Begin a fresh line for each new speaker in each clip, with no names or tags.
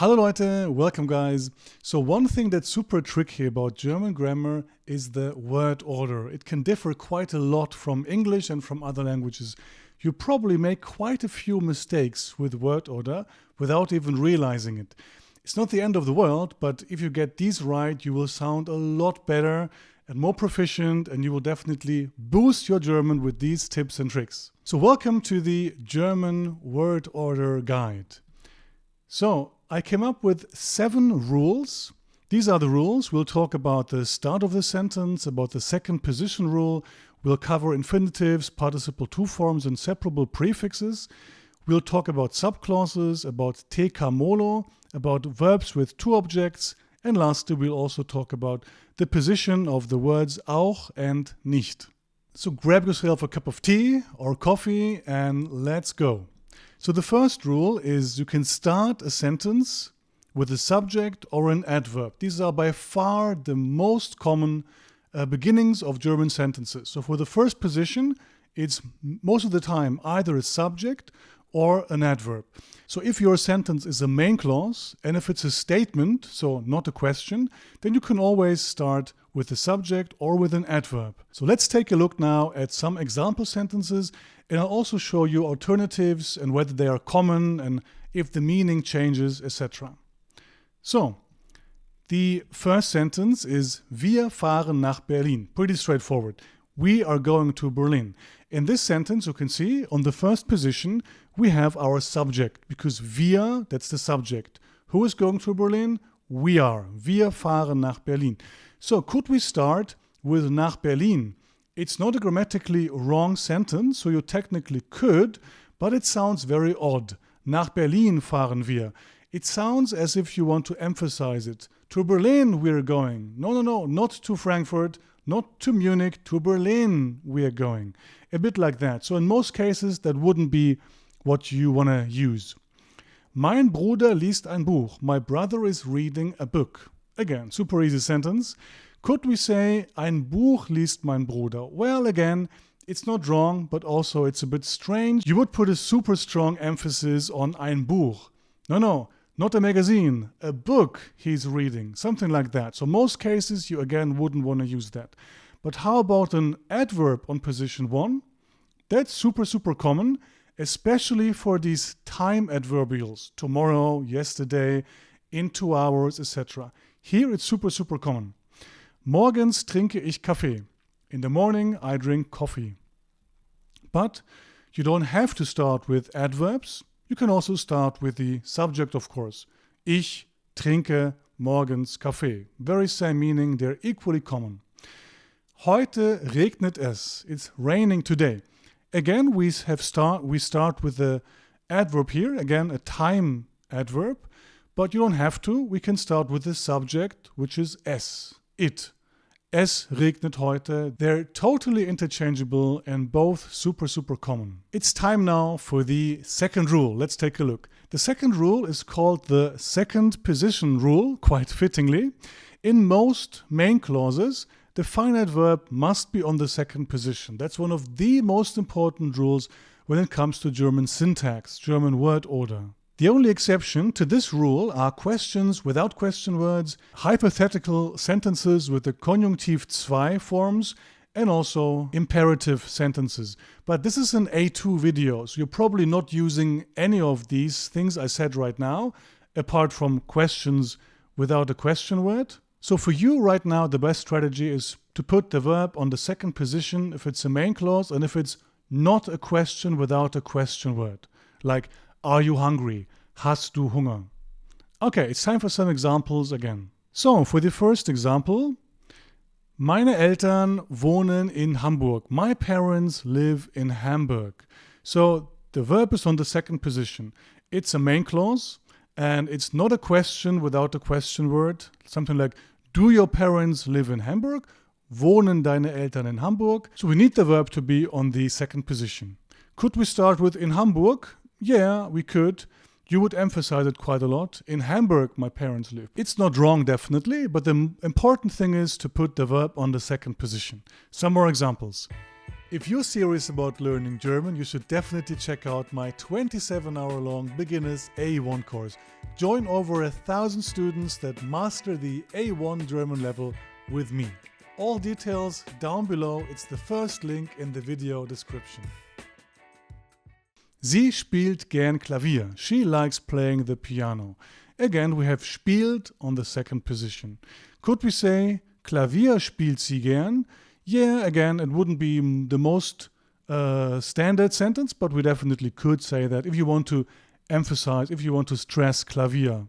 Hallo Leute, welcome guys. So one thing that's super tricky about German grammar is the word order. It can differ quite a lot from English and from other languages. You probably make quite a few mistakes with word order without even realizing it. It's not the end of the world, but if you get these right, you will sound a lot better and more proficient, and you will definitely boost your German with these tips and tricks. So welcome to the German word order guide. So I came up with 7 rules. These are the rules. We'll talk about the start of the sentence, about the second position rule. We'll cover infinitives, participle two forms, and separable prefixes. We'll talk about subclauses, about TeKaMoLo, about verbs with two objects, and lastly, we'll also talk about the position of the words Auch and nicht. So grab yourself a cup of tea or coffee and let's go. So the first rule is you can start a sentence with a subject or an adverb. These are by far the most common beginnings of German sentences. So for the first position, it's most of the time either a subject or an adverb. So if your sentence is a main clause and if it's a statement, so not a question, then you can always start with the subject or with an adverb. So let's take a look now at some example sentences, and I'll also show you alternatives and whether they are common and if the meaning changes, etc. So the first sentence is Wir fahren nach Berlin. Pretty straightforward. We are going to Berlin. In this sentence, you can see on the first position, we have our subject because wir, that's the subject. Who is going to Berlin? We are. Wir fahren nach Berlin. So could we start with nach Berlin? It's not a grammatically wrong sentence, so you technically could, but it sounds very odd. Nach Berlin fahren wir. It sounds as if you want to emphasize it. To Berlin we're going. No, not to Frankfurt, not to Munich, to Berlin we're going. A bit like that. So in most cases that wouldn't be what you want to use. Mein Bruder liest ein Buch. My brother is reading a book. Again, super easy sentence. Could we say, ein Buch liest mein Bruder? Well, again, it's not wrong, but also it's a bit strange. You would put a super strong emphasis on ein Buch. No, not a magazine, a book he's reading, something like that. So most cases, you again wouldn't want to use that. But how about an adverb on position 1? That's super common, especially for these time adverbials. Tomorrow, yesterday, in 2 hours, etc. Here it's super common. Morgens trinke ich Kaffee. In the morning I drink coffee. But you don't have to start with adverbs. You can also start with the subject, of course. Ich trinke morgens Kaffee. Very same meaning, they're equally common. Heute regnet es. It's raining today. Again, we start with the adverb here. Again, a time adverb. But you don't have to. We can start with the subject, which is es. It. Es regnet heute. They're totally interchangeable and both super common. It's time now for the second rule. Let's take a look. The second rule is called the second position rule, quite fittingly. In most main clauses, the finite verb must be on the second position. That's one of the most important rules when it comes to German syntax, German word order. The only exception to this rule are questions without question words, hypothetical sentences with the conjunctive zwei forms, and also imperative sentences. But this is an A2 video, so you're probably not using any of these things I said right now, apart from questions without a question word. So for you right now, the best strategy is to put the verb on the second position if it's a main clause and if it's not a question without a question word. Like, are you hungry? Hast du Hunger? Okay, it's time for some examples again. So, for the first example, meine Eltern wohnen in Hamburg. My parents live in Hamburg. So, the verb is on the second position. It's a main clause, and it's not a question without a question word. Something like, do your parents live in Hamburg? Wohnen deine Eltern in Hamburg? So, we need the verb to be on the second position. Could we start with in Hamburg? Yeah, we could. You would emphasize it quite a lot. In Hamburg, my parents live. It's not wrong, definitely, but the important thing is to put the verb on the second position. Some more examples. If you're serious about learning German, you should definitely check out my 27-hour-long Beginners A1 course. Join over 1,000 students that master the A1 German level with me. All details down below. It's the first link in the video description. Sie spielt gern Klavier. She likes playing the piano. Again, we have spielt on the second position. Could we say Klavier spielt sie gern? Yeah, again, it wouldn't be the most standard sentence, but we definitely could say that if you want to emphasize, if you want to stress Klavier.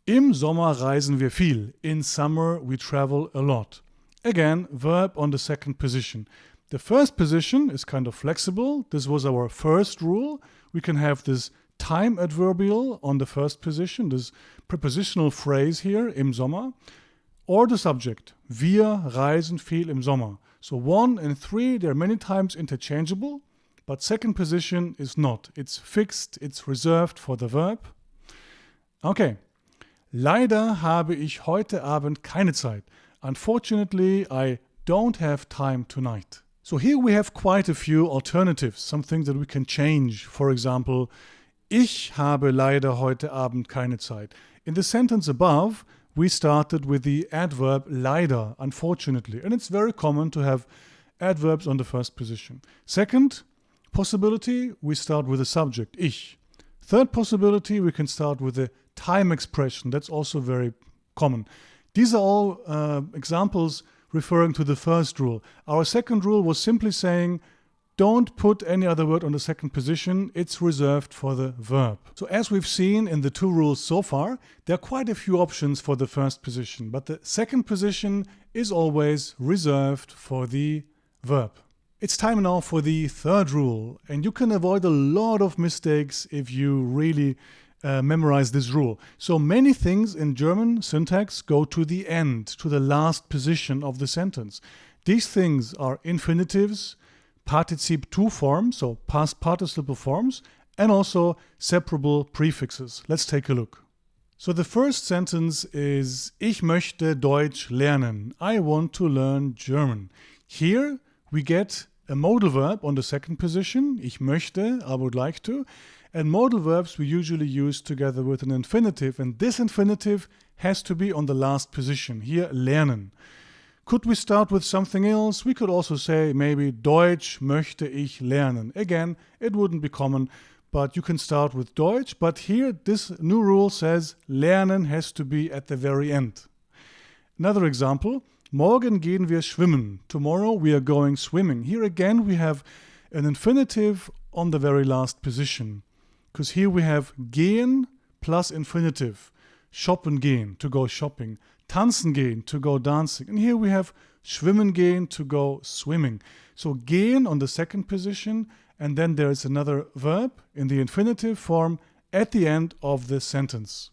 Im Sommer reisen wir viel. In summer we travel a lot. Again, verb on the second position. The first position is kind of flexible. This was our first rule. We can have this time adverbial on the first position, this prepositional phrase here, im Sommer. Or the subject, wir reisen viel im Sommer. So 1 and 3, they're many times interchangeable, but second position is not. It's fixed, it's reserved for the verb. Okay. Leider habe ich heute Abend keine Zeit. Unfortunately, I don't have time tonight. So here we have quite a few alternatives, some things that we can change. For example, ich habe leider heute Abend keine Zeit. In the sentence above, we started with the adverb leider, unfortunately, and it's very common to have adverbs on the first position. Second possibility, we start with the subject, ich. Third possibility, we can start with the time expression. That's also very common. These are all examples referring to the first rule. Our second rule was simply saying, don't put any other word on the second position. It's reserved for the verb. So as we've seen in the two rules so far, there are quite a few options for the first position, but the second position is always reserved for the verb. It's time now for the third rule, and you can avoid a lot of mistakes if you really memorize this rule. So many things in German syntax go to the end, to the last position of the sentence. These things are infinitives, Partizip 2 forms, so past participle forms, and also separable prefixes. Let's take a look. So the first sentence is Ich möchte Deutsch lernen. I want to learn German. Here we get a modal verb on the second position. Ich möchte, I would like to. And modal verbs we usually use together with an infinitive, and this infinitive has to be on the last position. Here, lernen. Could we start with something else? We could also say maybe Deutsch möchte ich lernen. Again, it wouldn't be common, but you can start with Deutsch. But here, this new rule says lernen has to be at the very end. Another example, morgen gehen wir schwimmen. Tomorrow we are going swimming. Here again, we have an infinitive on the very last position. Because here we have gehen plus infinitive. Shoppen gehen, to go shopping. Tanzen gehen, to go dancing. And here we have schwimmen gehen, to go swimming. So gehen on the second position, and then there is another verb in the infinitive form at the end of the sentence.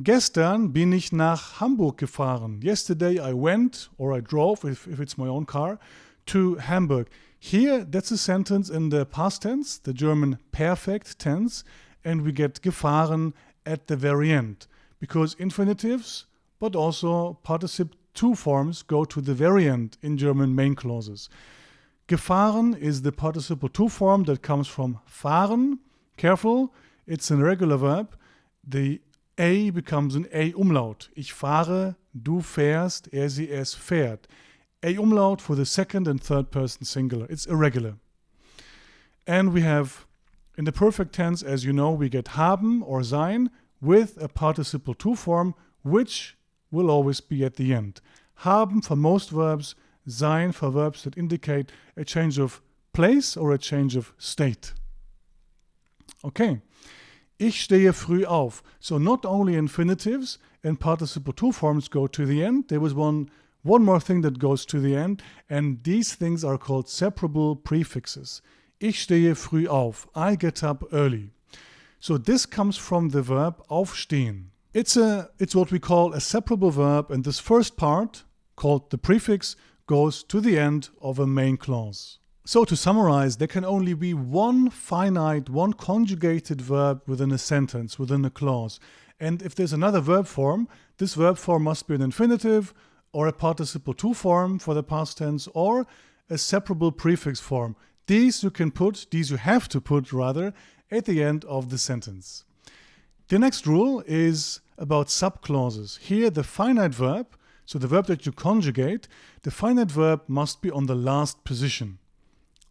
Gestern bin ich nach Hamburg gefahren. Yesterday I went, or I drove, if it's my own car, to Hamburg. Here, that's a sentence in the past tense, the German perfect tense, and we get gefahren at the very end. Because infinitives, but also participle 2 forms go to the very end in German main clauses. Gefahren is the participle 2 form that comes from fahren. Careful, it's a regular verb. The A becomes an A umlaut. Ich fahre, du fährst, sie, es fährt. A umlaut for the second and third person singular. It's irregular. And we have, in the perfect tense, as you know, we get haben or sein with a participle 2 form, which will always be at the end. Haben for most verbs, sein for verbs that indicate a change of place or a change of state. Okay. Ich stehe früh auf. So not only infinitives and participle 2 forms go to the end, there was one more thing that goes to the end, and these things are called separable prefixes. Ich stehe früh auf. I get up early. So this comes from the verb aufstehen. It's what we call a separable verb, and this first part, called the prefix, goes to the end of a main clause. So to summarize, there can only be one finite, one conjugated verb within a sentence, within a clause. And if there's another verb form, this verb form must be an infinitive or a participle to form for the past tense, or a separable prefix form. These you have to put rather, at the end of the sentence. The next rule is about subclauses. Here the finite verb, so the verb that you conjugate, the finite verb must be on the last position.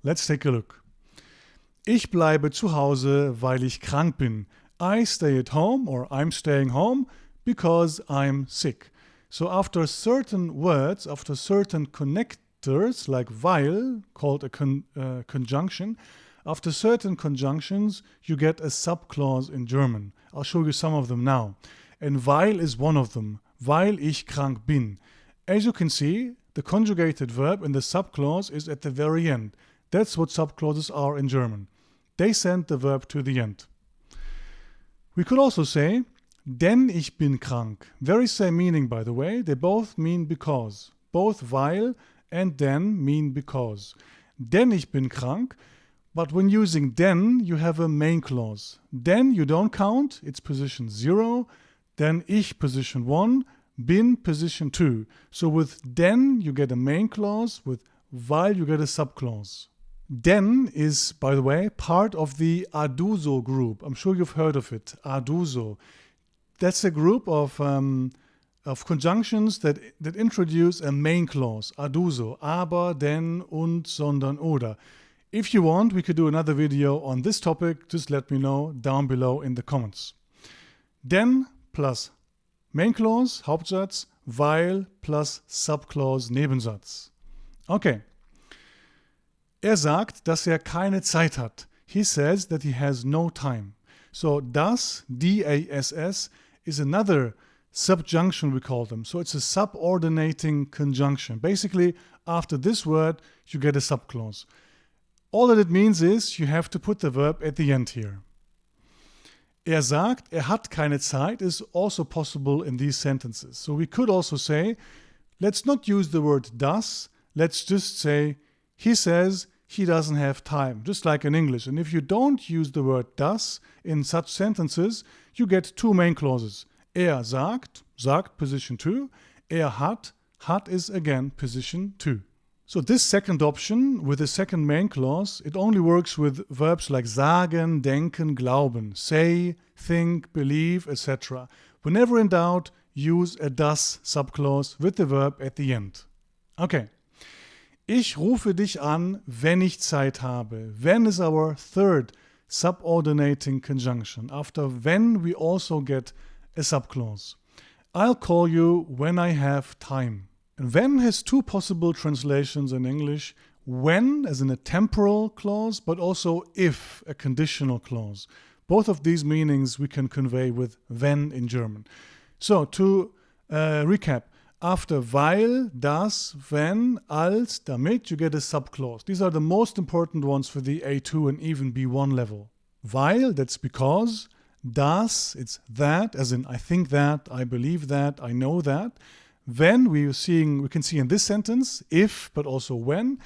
Let's take a look. Ich bleibe zu Hause, weil ich krank bin. I stay at home, or I'm staying home because I'm sick. So after certain words, after certain connectors like weil, called a conjunction, after certain conjunctions you get a subclause in German. I'll show you some of them now. And weil is one of them. Weil ich krank bin. As you can see, the conjugated verb in the subclause is at the very end. That's what subclauses are in German. They send the verb to the end. We could also say, denn ich bin krank. Very same meaning, by the way. They both mean because. Both weil and denn mean because. Denn ich bin krank, but when using denn, you have a main clause. Denn you don't count, it's position 0. Then ich position 1, bin position 2. So with denn you get a main clause, with weil you get a subclause. Denn is, by the way, part of the aduso group. I'm sure you've heard of it, aduso. That's a group of conjunctions that introduce a main clause, aduso, aber, denn, und, sondern, oder. If you want, we could do another video on this topic. Just let me know down below in the comments. Denn plus main clause, Hauptsatz, weil plus subclause, Nebensatz. Okay. Sagt, dass keine Zeit hat. He says that he has no time. So das, D-A-S-S, is another subjunction, we call them. So it's a subordinating conjunction. Basically, after this word, you get a subclause. All that it means is you have to put the verb at the end here. Sagt, hat keine Zeit is also possible in these sentences. So we could also say, let's not use the word das, let's just say, he says he doesn't have time, just like in English. And if you don't use the word das in such sentences, you get two main clauses. Sagt, position 2. Hat is again position 2. So this second option with the second main clause, it only works with verbs like sagen, denken, glauben, say, think, believe, etc. Whenever in doubt, use a das subclause with the verb at the end. Okay. Ich rufe dich an, wenn ich Zeit habe. Wenn is our third subordinating conjunction. After when, we also get a subclause. I'll call you when I have time. And when has two possible translations in English. When as in a temporal clause, but also if, a conditional clause. Both of these meanings we can convey with wenn in German. So to recap. After weil, das, wenn, als, damit, you get a subclause. These are the most important ones for the A2 and even B1 level. Weil, that's because. Das, it's that, as in I think that, I believe that, I know that. When, we can see in this sentence, if, but also when.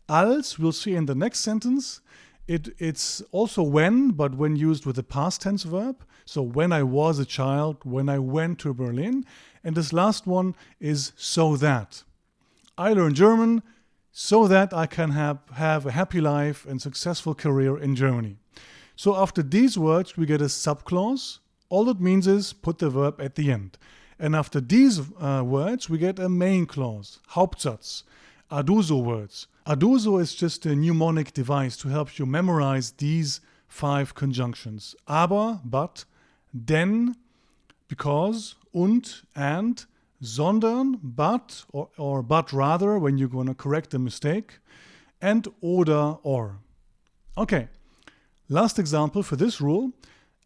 Als, we'll see in the next sentence. It's also when, but when used with the past tense verb. So when I was a child, when I went to Berlin. And this last one is so that. I learned German so that I can have a happy life and successful career in Germany. So after these words, we get a subclause. All it means is put the verb at the end. And after these words, we get a main clause, Hauptsatz, aduso words. Aduso is just a mnemonic device to help you memorize these 5 conjunctions. Aber, but, denn, because, und, and, sondern, but, or but rather, when you're going to correct a mistake, and oder, or. Okay, last example for this rule.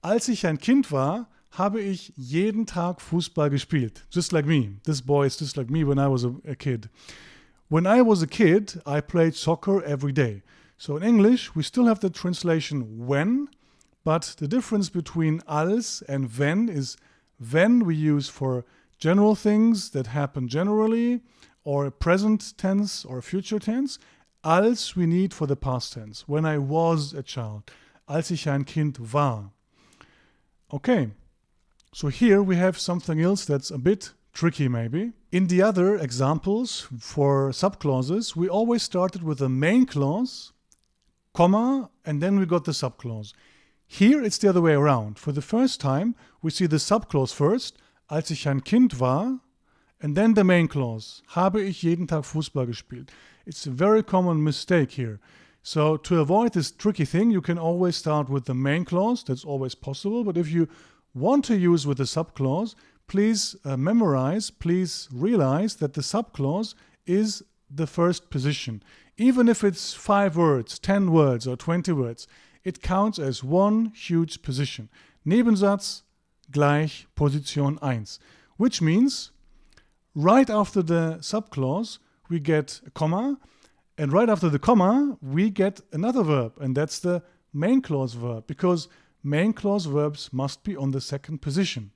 Als ich ein Kind war, habe ich jeden Tag Fußball gespielt. Just like me. This boy is just like me when I was a kid. When I was a kid, I played soccer every day. So in English, we still have the translation when, but the difference between als and wenn is when we use for general things that happen generally, or present tense or future tense. Als we need for the past tense. When I was a child. Als ich ein Kind war. Okay. So here we have something else that's a bit tricky maybe. In the other examples for subclauses, we always started with the main clause, comma, and then we got the subclause. Here it's the other way around. For the first time, we see the subclause first, als ich ein Kind war, and then the main clause, habe ich jeden Tag Fußball gespielt. It's a very common mistake here. So to avoid this tricky thing, you can always start with the main clause. That's always possible. But if you want to use with the subclause, please memorize, please realize that the subclause is the first position. Even if it's 5 words, 10 words, or 20 words, it counts as one huge position. Nebensatz gleich Position 1. Which means right after the subclause, we get a comma, and right after the comma, we get another verb, and that's the main clause verb, because main clause verbs must be on the second position.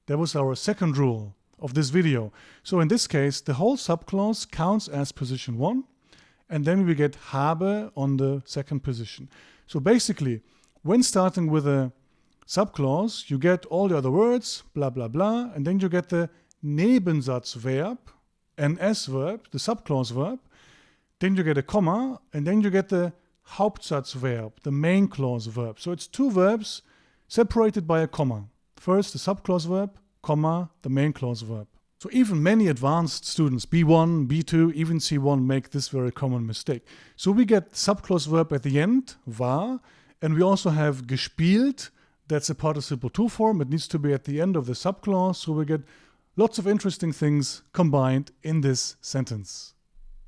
That was our second rule of this video. So in this case, the whole subclause counts as position 1, and then we get habe on the second position. So basically, when starting with a subclause, you get all the other words, blah, blah, blah, and then you get the Nebensatzverb, an S-verb, the subclause verb, then you get a comma, and then you get the Hauptsatzverb, the main clause verb. So it's 2 verbs separated by a comma. First, the subclause verb, comma, the main clause verb. So even many advanced students, B1, B2, even C1, make this very common mistake. So we get subclause verb at the end, war, and we also have gespielt. That's a participle 2 form. It needs to be at the end of the subclause. So we get lots of interesting things combined in this sentence.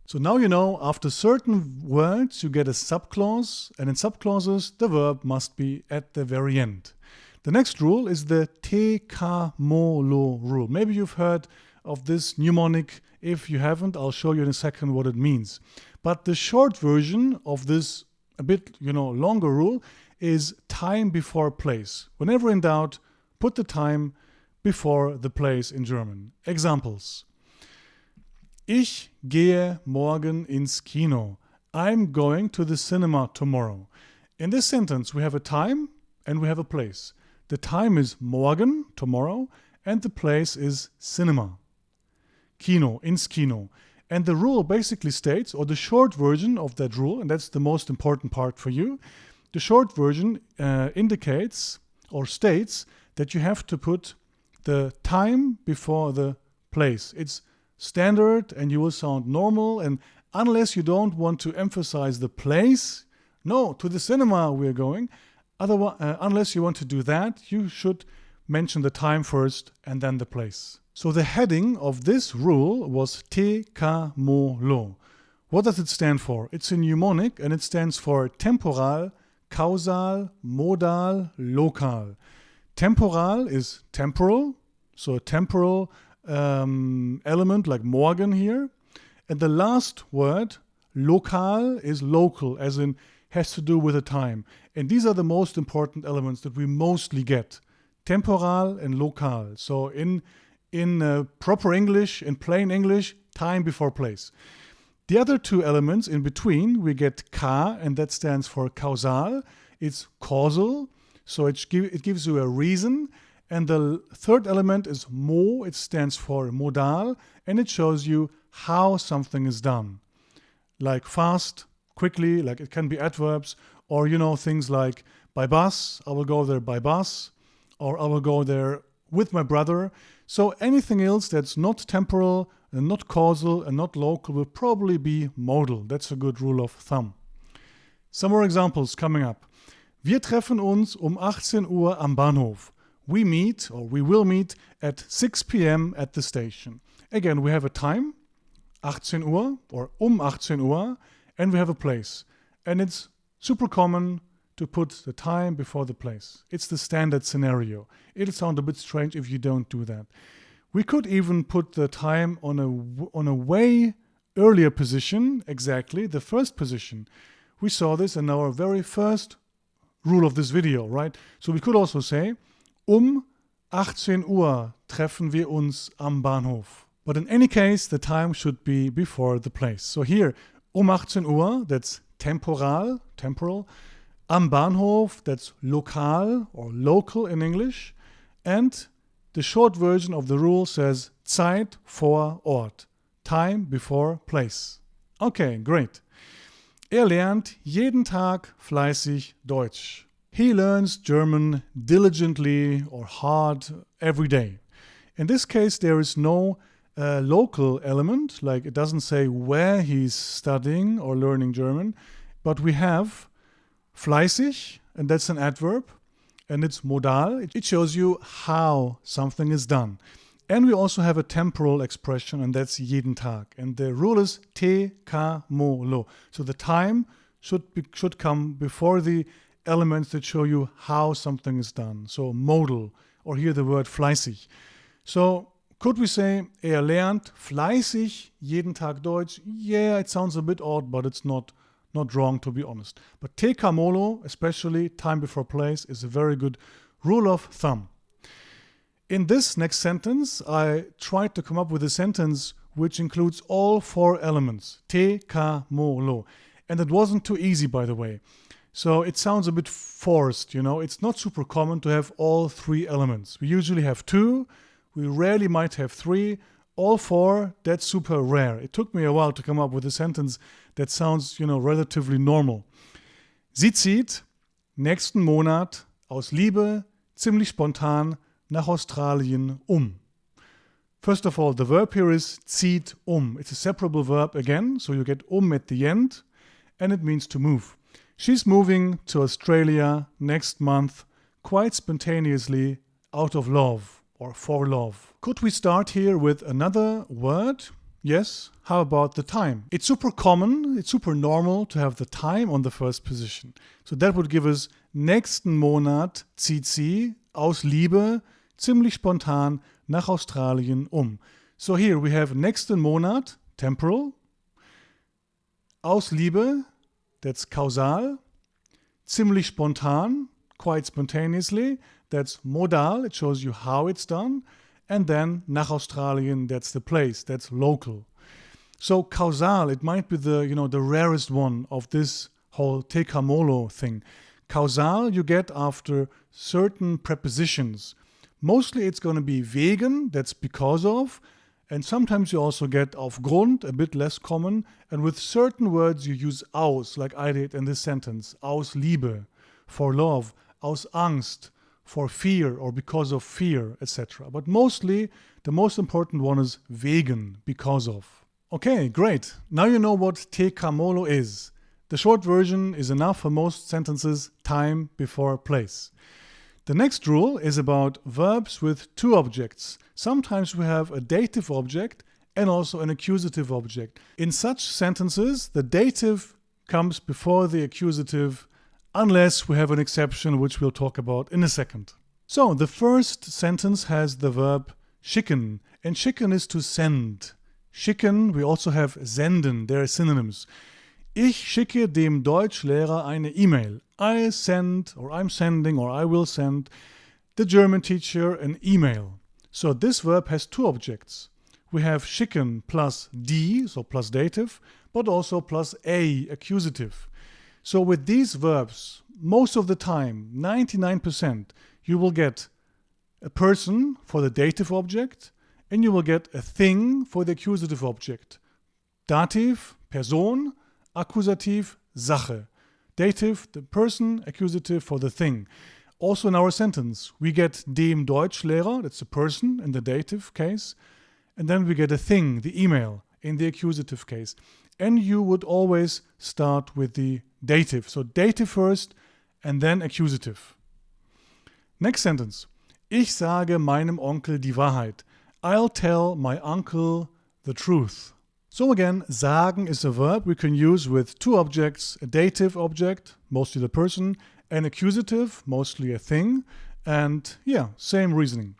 So now you know, after certain words, you get a subclause, and in subclauses, the verb must be at the very end. The next rule is the TeKaMoLo rule. Maybe you've heard of this mnemonic. If you haven't, I'll show you in a second what it means. But the short version of this, a bit, longer rule is time before place. Whenever in doubt, put the time before the place in German. Examples. Ich gehe morgen ins Kino. I'm going to the cinema tomorrow. In this sentence, we have a time and we have a place. The time is morgen, tomorrow, and the place is cinema. Kino, ins Kino. And the rule basically states, or the short version of that rule, and that's the most important part for you, the short version indicates or states that you have to put the time before the place. It's standard and you will sound normal, and unless you don't want to emphasize the place, no, to the cinema we're going, otherwise, unless you want to do that, you should mention the time first and then the place. So the heading of this rule was TeKaMoLo. What does it stand for? It's a mnemonic and it stands for temporal, causal, modal, lokal. Temporal is temporal, so a temporal element like morgen here. And the last word, lokal, is local, as in has to do with a time. And these are the most important elements that we mostly get. Temporal and lokal. So in proper English, in plain English, time before place. The other 2 elements in between, we get ka, and that stands for causal. It's causal, so it gives you a reason. And the third element is mo, it stands for modal, and it shows you how something is done. Like fast, quickly, like it can be adverbs, or things like by bus, I will go there by bus, or I will go there with my brother. So anything else that's not temporal and not causal and not local will probably be modal. That's a good rule of thumb. Some more examples coming up. Wir treffen uns 18 Uhr am Bahnhof. We meet, or we will meet, at 6 p.m. at the station. Again, we have a time, 18 Uhr, or 18 Uhr, and we have a place. And it's super common to put the time before the place. It's the standard scenario. It'll sound a bit strange if you don't do that. We could even put the time on a way earlier position, exactly, the first position. We saw this in our very first rule of this video, right? So we could also say, 18 Uhr treffen wir uns am Bahnhof. But in any case, the time should be before the place. So here, 18 Uhr, that's temporal. Am Bahnhof, that's lokal or local in English. And The short version of the rule says Zeit vor Ort. Time before place. Okay, great. Lernt jeden Tag fleißig Deutsch. He learns German diligently or hard every day. In this case, there is no local element, like it doesn't say where he's studying or learning German, but we have fleißig, and that's an adverb, and it's modal. It shows you how something is done. And we also have a temporal expression, and that's jeden Tag. And the rule is TeKaMoLo. So the time should come before the elements that show you how something is done. So modal, or here the word fleißig. So could we say, lernt fleißig jeden Tag Deutsch? Yeah, it sounds a bit odd, but it's not wrong, to be honest. But TeKaMoLo, especially time before place, is a very good rule of thumb. In this next sentence, I tried to come up with a sentence which includes all 4 elements, TeKaMoLo. And it wasn't too easy, by the way. So it sounds a bit forced, you know. It's not super common to have all 3 elements. We usually have 2. We rarely might have 3. All 4, that's super rare. It took me a while to come up with a sentence that sounds, relatively normal. Sie zieht nächsten Monat aus Liebe ziemlich spontan nach Australien First of all, the verb here is zieht It's a separable verb again, so you get at the end, and it means to move. She's moving to Australia next month, quite spontaneously, out of love or for love. Could we start here with another word? Yes. How about the time? It's super common, it's super normal to have the time on the first position. So that would give us nächsten Monat zieht sie aus Liebe ziemlich spontan nach Australien So here we have nächsten Monat, temporal. Aus Liebe, that's causal. Ziemlich spontan, quite spontaneously, that's modal, it shows you how it's done. And then nach Australien, that's the place, that's local. So causal, it might be the rarest one of this whole TeKaMoLo thing. Causal you get after certain prepositions. Mostly it's going to be wegen, that's because of, and sometimes you also get aufgrund, a bit less common, and with certain words you use aus, like I did in this sentence, aus Liebe, for love, aus Angst, for fear or because of fear, etc. But mostly the most important one is wegen, because of. Okay, great. Now you know what TeKaMoLo is. The short version is enough for most sentences, time before place. The next rule is about verbs with 2 objects. Sometimes we have a dative object and also an accusative object. In such sentences, the dative comes before the accusative, unless we have an exception, which we'll talk about in a second. So the first sentence has the verb schicken, and schicken is to send. Schicken, we also have senden, they are synonyms. Ich schicke dem Deutschlehrer eine E-Mail. I send, or I'm sending, or I will send the German teacher an email. So this verb has 2 objects. We have schicken plus die, so plus dative, but also plus a, accusative. So with these verbs, most of the time, 99%, you will get a person for the dative object, and you will get a thing for the accusative object. Dative, Person, Accusative, Sache. Dative, the person, accusative for the thing. Also in our sentence, we get dem Deutschlehrer, that's the person in the dative case, and then we get a thing, the email, in the accusative case. And you would always start with the dative. So dative first and then accusative. Next sentence. Ich sage meinem Onkel die Wahrheit. I'll tell my uncle the truth. So again, sagen is a verb we can use with 2 objects, a dative object, mostly the person, an accusative, mostly a thing, and same reasoning.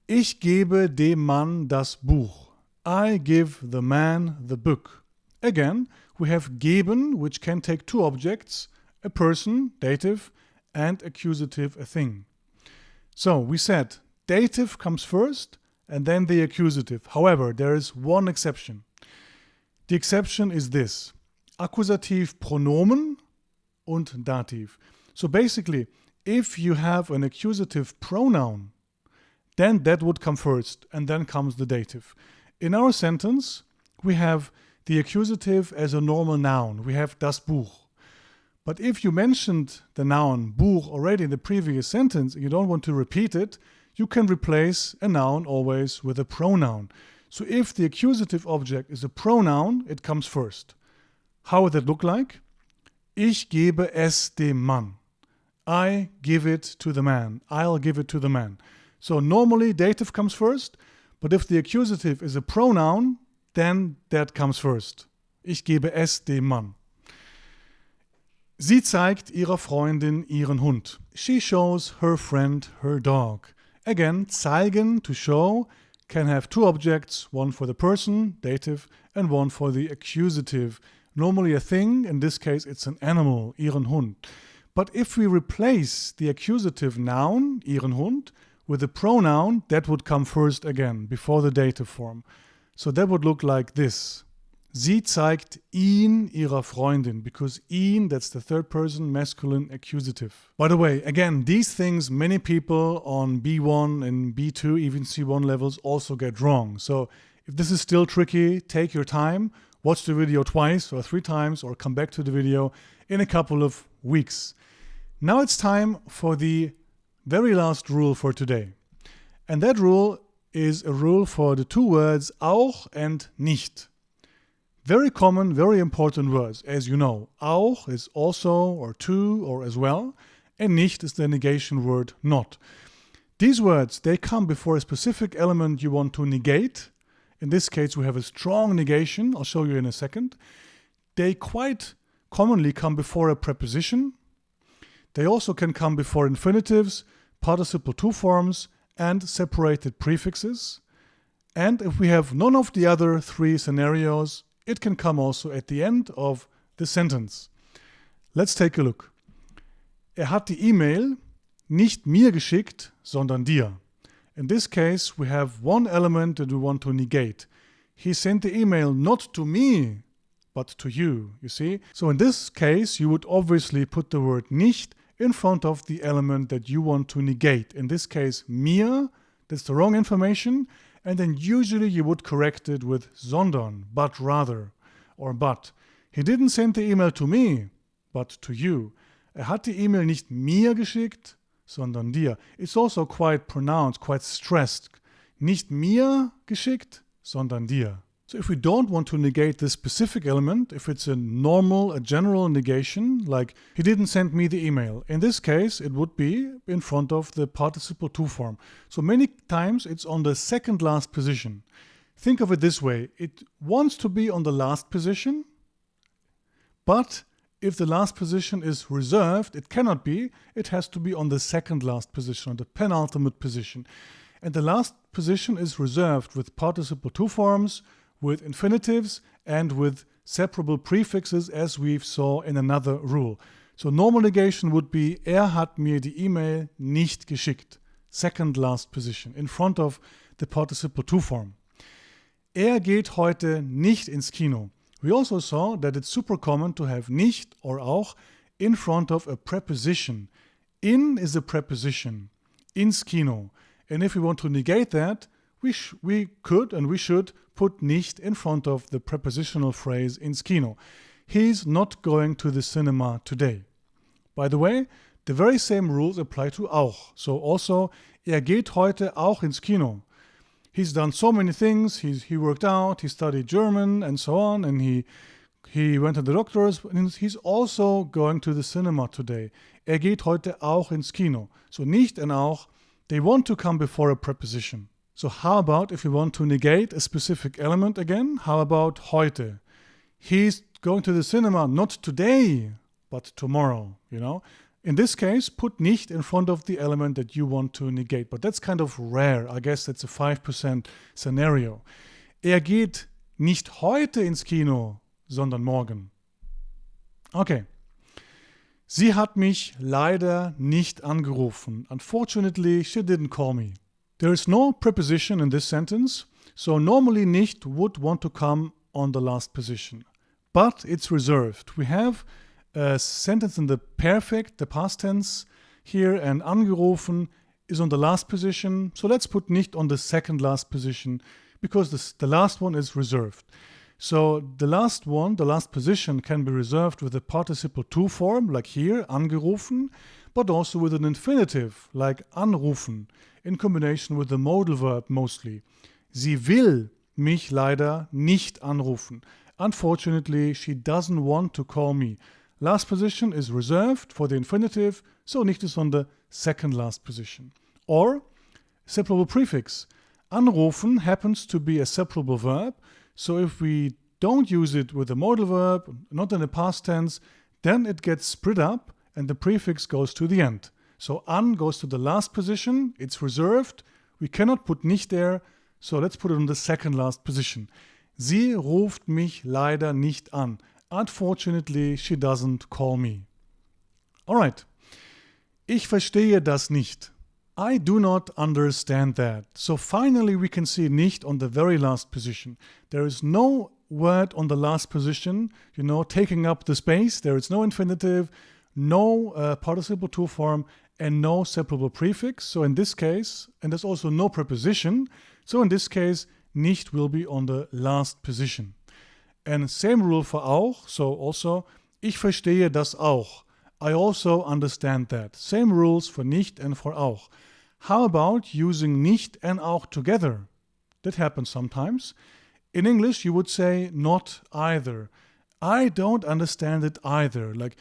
Ich gebe dem Mann das Buch. I give the man the book. Again, we have geben, which can take 2 objects, a person, dative, and accusative, a thing. So we said dative comes first and then the accusative. However, there is one exception. The exception is this: Accusativ Pronomen und Dativ. So basically, if you have an accusative pronoun, then that would come first, and then comes the dative. In our sentence, we have the accusative as a normal noun. We have das Buch. But if you mentioned the noun Buch already in the previous sentence, and you don't want to repeat it, you can replace a noun always with a pronoun. So if the accusative object is a pronoun, it comes first. How would that look like? Ich gebe es dem Mann. I give it to the man. I'll give it to the man. So normally dative comes first, but if the accusative is a pronoun, then that comes first. Ich gebe es dem Mann. Sie zeigt ihrer Freundin ihren Hund. She shows her friend her dog. Again, zeigen, to show, can have two objects, one for the person, dative, and one for the accusative. Normally a thing, in this case it's an animal, ihren Hund. But if we replace the accusative noun, ihren Hund, with a pronoun, that would come first again, before the dative form. So that would look like this. Sie zeigt ihn ihrer Freundin, because ihn, that's the third person masculine accusative. By the way, again, these things many people on B1 and B2, even C1 levels also get wrong. So if this is still tricky, take your time, watch the video twice or 3 times, or come back to the video in a couple of weeks. Now it's time for the very last rule for today. And that rule is a rule for the two words auch and nicht. Very common, very important words, as you know. Auch is also, or to, or as well, and nicht is the negation word not. These words, they come before a specific element you want to negate. In this case, we have a strong negation. I'll show you in a second. They quite commonly come before a preposition. They also can come before infinitives, participle to forms, and separated prefixes. And if we have none of the other 3 scenarios, it can come also at the end of the sentence. Let's take a look. Hat die E-Mail nicht mir geschickt, sondern dir. In this case, we have one element that we want to negate. He sent the email not to me, but to you, you see? So in this case, you would obviously put the word nicht in front of the element that you want to negate. In this case, mir, that's the wrong information. And then usually you would correct it with sondern, but rather, or but. He didn't send the email to me, but to you. Hat die E-Mail nicht mir geschickt, sondern dir. It's also quite pronounced, quite stressed. Nicht mir geschickt, sondern dir. So if we don't want to negate this specific element, if it's a normal, a general negation, like he didn't send me the email, in this case it would be in front of the participle to form. So many times it's on the second last position. Think of it this way, it wants to be on the last position, but if the last position is reserved, it cannot be, it has to be on the second last position, on the penultimate position. And the last position is reserved with participle to forms, with infinitives, and with separable prefixes, as we saw in another rule. So normal negation would be, hat mir die E-Mail nicht geschickt. Second last position, in front of the participle to form. Geht heute nicht ins Kino. We also saw that it's super common to have nicht or auch in front of a preposition. In is a preposition, ins Kino. And if we want to negate that, we could and we should put nicht in front of the prepositional phrase ins Kino. He's not going to the cinema today. By the way, the very same rules apply to auch. So also, geht heute auch ins Kino. He's done so many things. He worked out, he studied German and so on, and he went to the doctors. And he's also going to the cinema today. Geht heute auch ins Kino. So nicht and auch, they want to come before a preposition. So how about if you want to negate a specific element again? How about heute? He's going to the cinema not today, but tomorrow, you know? In this case, put nicht in front of the element that you want to negate. But that's kind of rare. I guess that's a 5% scenario. Geht nicht heute ins Kino, sondern morgen. Okay. Sie hat mich leider nicht angerufen. Unfortunately, she didn't call me. There is no preposition in this sentence, so normally nicht would want to come on the last position. But it's reserved. We have a sentence in the perfect, the past tense here, and angerufen is on the last position, so let's put nicht on the second last position because the last one is reserved. So the last one, the last position can be reserved with the participle to form, like here, angerufen, but also with an infinitive, like anrufen, in combination with the modal verb mostly. Sie will mich leider nicht anrufen. Unfortunately, she doesn't want to call me. Last position is reserved for the infinitive, so nicht is on the second last position. Or separable prefix. Anrufen happens to be a separable verb, so if we don't use it with the modal verb, not in the past tense, then it gets split up and the prefix goes to the end. So an goes to the last position, it's reserved, we cannot put nicht there, so let's put it on the second last position. Sie ruft mich leider nicht an. Unfortunately, she doesn't call me. Alright. Ich verstehe das nicht. I do not understand that. So finally we can see nicht on the very last position. There is no word on the last position, taking up the space. There is no infinitive, no participle to form, and no separable prefix. So in this case, and there's also no preposition. So in this case, nicht will be on the last position. And same rule for auch. So also, ich verstehe das auch. I also understand that. Same rules for nicht and for auch. How about using nicht and auch together? That happens sometimes. In English, you would say not either. I don't understand it either. Like,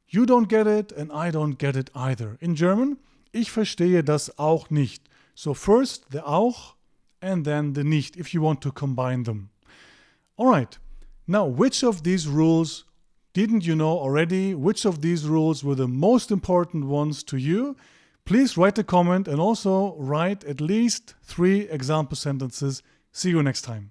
you don't get it and I don't get it either. In German, ich verstehe das auch nicht. So first the auch and then the nicht, if you want to combine them. Alright, now which of these rules didn't you know already? Which of these rules were the most important ones to you? Please write a comment and also write at least 3 example sentences. See you next time.